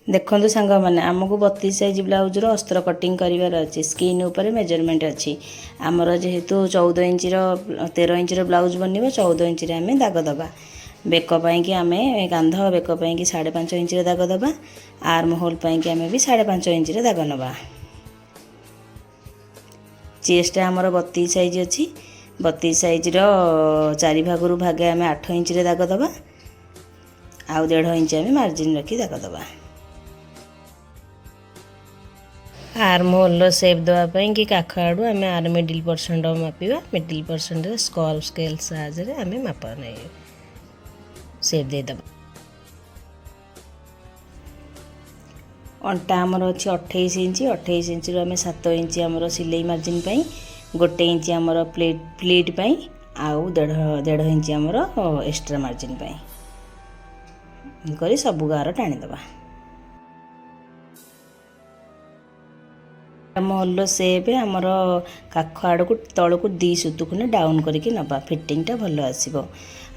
देखो सांग मैंने आमको 32 साइज ब्लाउजर अस्त्र कटिंग करार अच्छे स्किन उपर मेजरमेंट अच्छी आमर जेहेतु 14 इंचर 13 इंचर ब्लाउज बन 14 इंच आम दाग दबा बेक कि आम कांध बेक कि 5.5 इंच दाग दबा आर्म होल कि आम भी 5.5 इंच दाग नवा चेस्ट आमर 32 साइज अच्छी 32 साइज चारि भागरू भागे आम 8 इंच दाग दबा आउ 1.5 इंच आम मार्जिन रखी दाग दबा आर्म होल सेप देवाई कि काख आड़ू आम आर मिडिल परसेंट मापिबा मिडिल परसेंट स्कल स्केल साहाଯ୍ୟରେ आम माप नहीं सेप देदेबा अंटा आमर अच्छी 28 इंच 28 इंच आम 7 इंच आमर सिलाई मार्जिन पाई 1 इंच आमर प्लीट पाई आउ 1.5 इंच आमर एक्स्ट्रा मार्जिन पाई करी सब गार टाणीदबा महल सेप आमर काख आड़ को तल को 2 सुतुक डाउन करके नबा फिटिंगटा भल आसो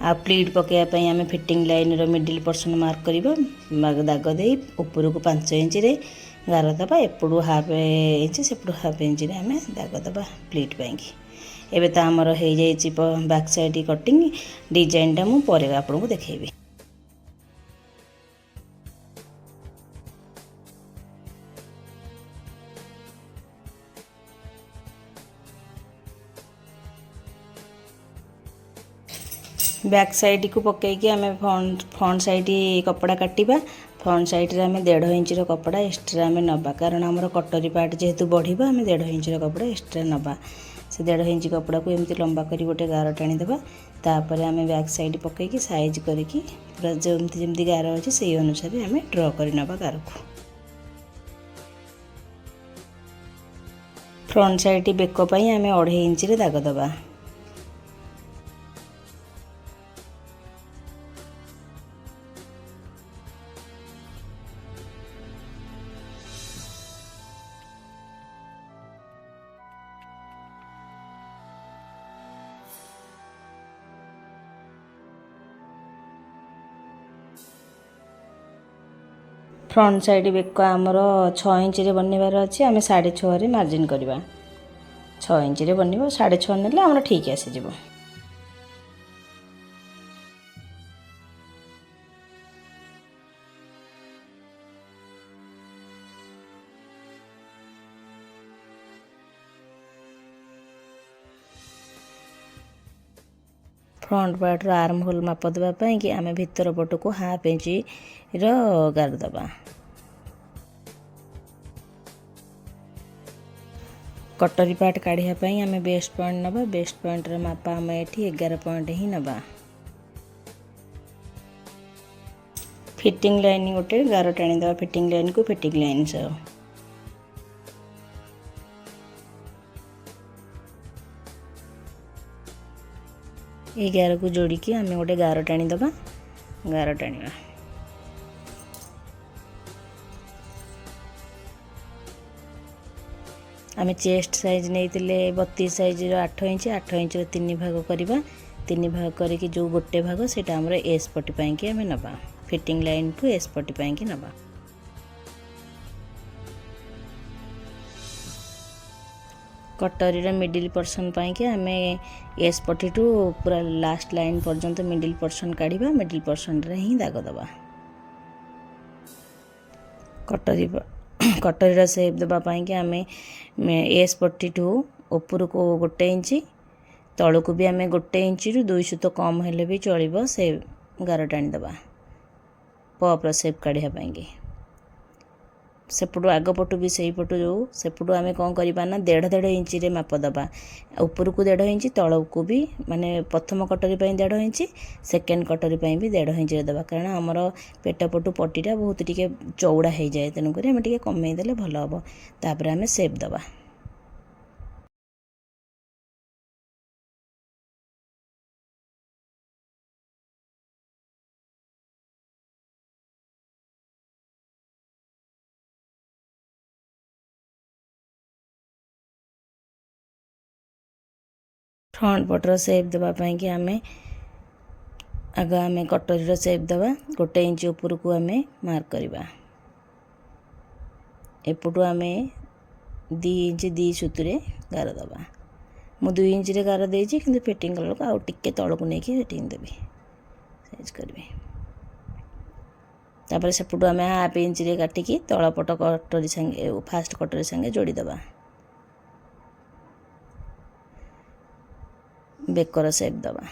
आ प्लीट पकड़ापी आम फिटिंग लाइन रो मिडिल पर्सन मार्क करवा दाग दे ऊपर को 5 इंच रे गार दबा एपड़ू हाफ इंच सेपड़ू हाफ इंच रे आम दाग दबा प्लीट पाई एबे तो आमर हो जाइए बैक साइड कटिंग डिजाइनटा मुझे आपको देखेबी बैक साइड को पकईकि आम फ्रंट साइड कपड़ा काटिबा फ्रंट साइड रे आम 1.5 इंच कपड़ा एक्स्ट्रा आम नबा कारण आमर कटरी पार्ट जेहेतु बढ़िबा आम 1.5 इंच कपड़ा एक्स्ट्रा नबा से 1.5 इंच कपड़ा को एमती लंबा करी गोटे गार टाणीदेबा तापर आम बैक साइड पकईकि साइज करके पूरा जमती गार अच्छे से अनुसार आम ड्र कर नबा गार को फ्रंट साइड बेक पई आम 2.5 इंच रे दाग दबा फ्रंट साइड बेक आमर 6 इंच रे बनवार अच्छे आम 6.5 रे मार्जिन करवा 6 इंच रे बनव 6.5 नेले आमर ठीक आसीज फ्रंट पार्ट आर्म होल माप देवाई कि आम भीतर पट को हाफ इंच गार दबा कटरी पार्ट काढ़ापी आम बेस्ट पॉइंट नबा बेस्ट पॉइंट माप आम ये 11 पॉइंट ही नबा फिटिंग लाइन गोटे गार टाणीदबा फिटिंग लाइन को फिटिंग लाइन सह ये गार को जोड़िकी आम गोटे गार टाणीदबा गार टाणीबा आम चेस्ट साइज नहीं 32 साइज 8 इंच 8 इंच 3 भाग करवा 3 भाग करके जो गोटे भाग से आमर एस पट्टी पाई आम नबा फिटिंग लाइन को एस पट्टी पाई नबा कटरी मिडिल पर्सन पाई आम एस पट्टी टू पूरा लास्ट लाइन पर्यंत मिडिल पर्सन काढ़ा मिडिल पर्सन रे ही दाग दबा कटरी कटरी सेप देवाई कि आम एस पट्टी टू ऊपर को 1 इंच तल को भी आम 1 इंच रु 2 सुत कम हेले भी चलो से गार टाणीदबा पप्र सेप काढ़ापी सेपटू आग पटू भी से पटू जो सेपटू आम कौन करवा ना 1.5 इंच रे माप दबा ऊपर को 1.5 इंच तल को भी माने प्रथम कटरी 1.5 इंच सेकेंड कटरी भी 1.5 इंच दबा कारण आमर पेट पटू पट्टीटा बहुत टिके चौड़ा हो जाए तेणुक आम टे कमेदेले भल हम तापर आम सेप दबा फ्रंट पटर सेप देवाई कि आम आग आम कटरी सेप दबा 1 इंच ऊपर को आम मार्क करवा एपटू आम 2 इंच 2 सुतुरे गार दबा। मु 2 इंच रे गार देछि किंतु फिटिंग कलर को आउ टिके तळको नेकी फिटिंग देबी साइज करबी। तापर सेपटू आम 1/2 इंच रे काटिकी तळपट कटोरी संगे फास्ट कटोरी संगे जोड़ी दबा। बेकर सेप दबा।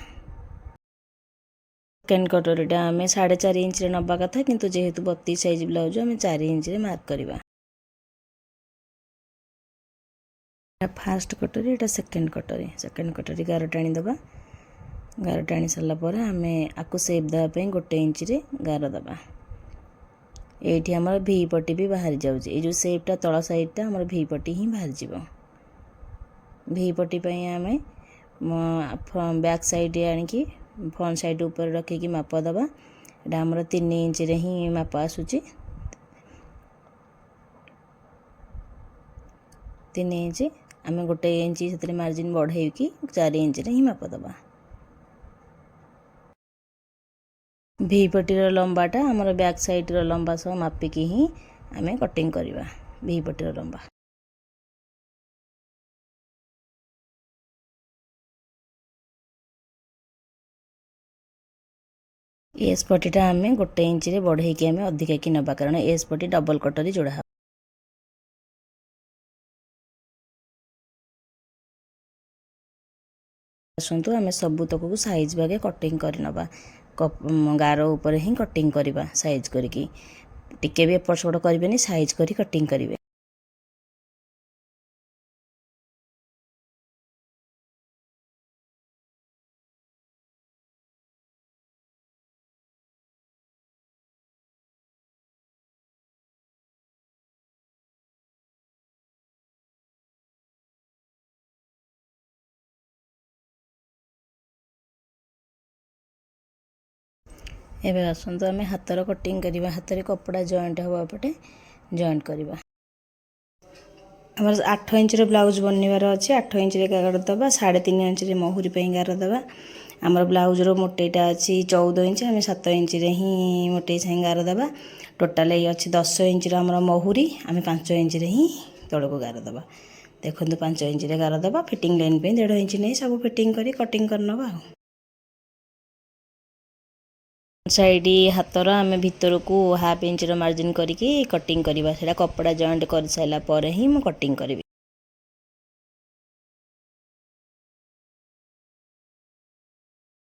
सेकेंड कटोरीटा आम 4.5 इंच रे नबा कथा किंतु जेहेतु 32 साइज ब्लाउज आम 4 इंच रे मार्क करवा। फास्ट कटोरी एटा सेकेंड कटोरी गार टाणी दबा। गार टाणी सारा पर आम आपको सेप देवाई 1 इंच रे गार दबा। ये आमर भी पट्टी भी बाहरी जाऊँ जो सेपटा तल साइडटा आमर भी पट्टी ही बाहरी जीव। भी पट्टी आम बैक साइड आणिकी फ्रंट साइड ऊपर रखिकी माप दबा। एटा आमर 3 इंच रे ही माप आसूची। 3 इंच आम 1 इंच से मार्जिन बढ़े कि 4 इंच रे ही माप दबा। भी पट्टीर लंबाटा आमर बैक साइड लंबा सह मापिकी ही आम कटिंग करवा। भी पट्टीर लंबा एस पट्टीटा आम 1 इंच रे बढ़े कि आम अधिका कि नबा कारण एस पट्टी डबल कटोरी जोड़ा। आसतु आम सबुतक को साइज भागे कटिंग कर नबा। गार ऊपर ही कटिंग करवा साइज करके टिके भी एपट सेपट करें साइज करी कटिंग करेंगे। एबे आसतु आम हाथर कटिंग करवा। हाथ में कपड़ा जॉइंट हवा पटे जॉइंट करवा। आम 8 इंच ब्लाउज बनवार अच्छे 8 इंच गार दबा। 3.5 इंच महुरी गार दबा। आमर ब्लाउज रो मोटेटा अच्छी 14 इंच आम 7 इंच ही मोटे साई गार दबा। टोटाल ये अच्छी 10 इंच आमर महुरी आम 5 इंच ही तौक गार दबा। देखो 5 इंच गार दबा। फिटिंग लाइन पे 1.5 इंच नहीं सब फिटिंग करी कटिंग करनबा। साइड हाथर आम भितर को 1/2 इंच मार्जिन करके कटिंग करवा। कपड़ा जॉइंट कर सारा पर ही मु कटिंग करी।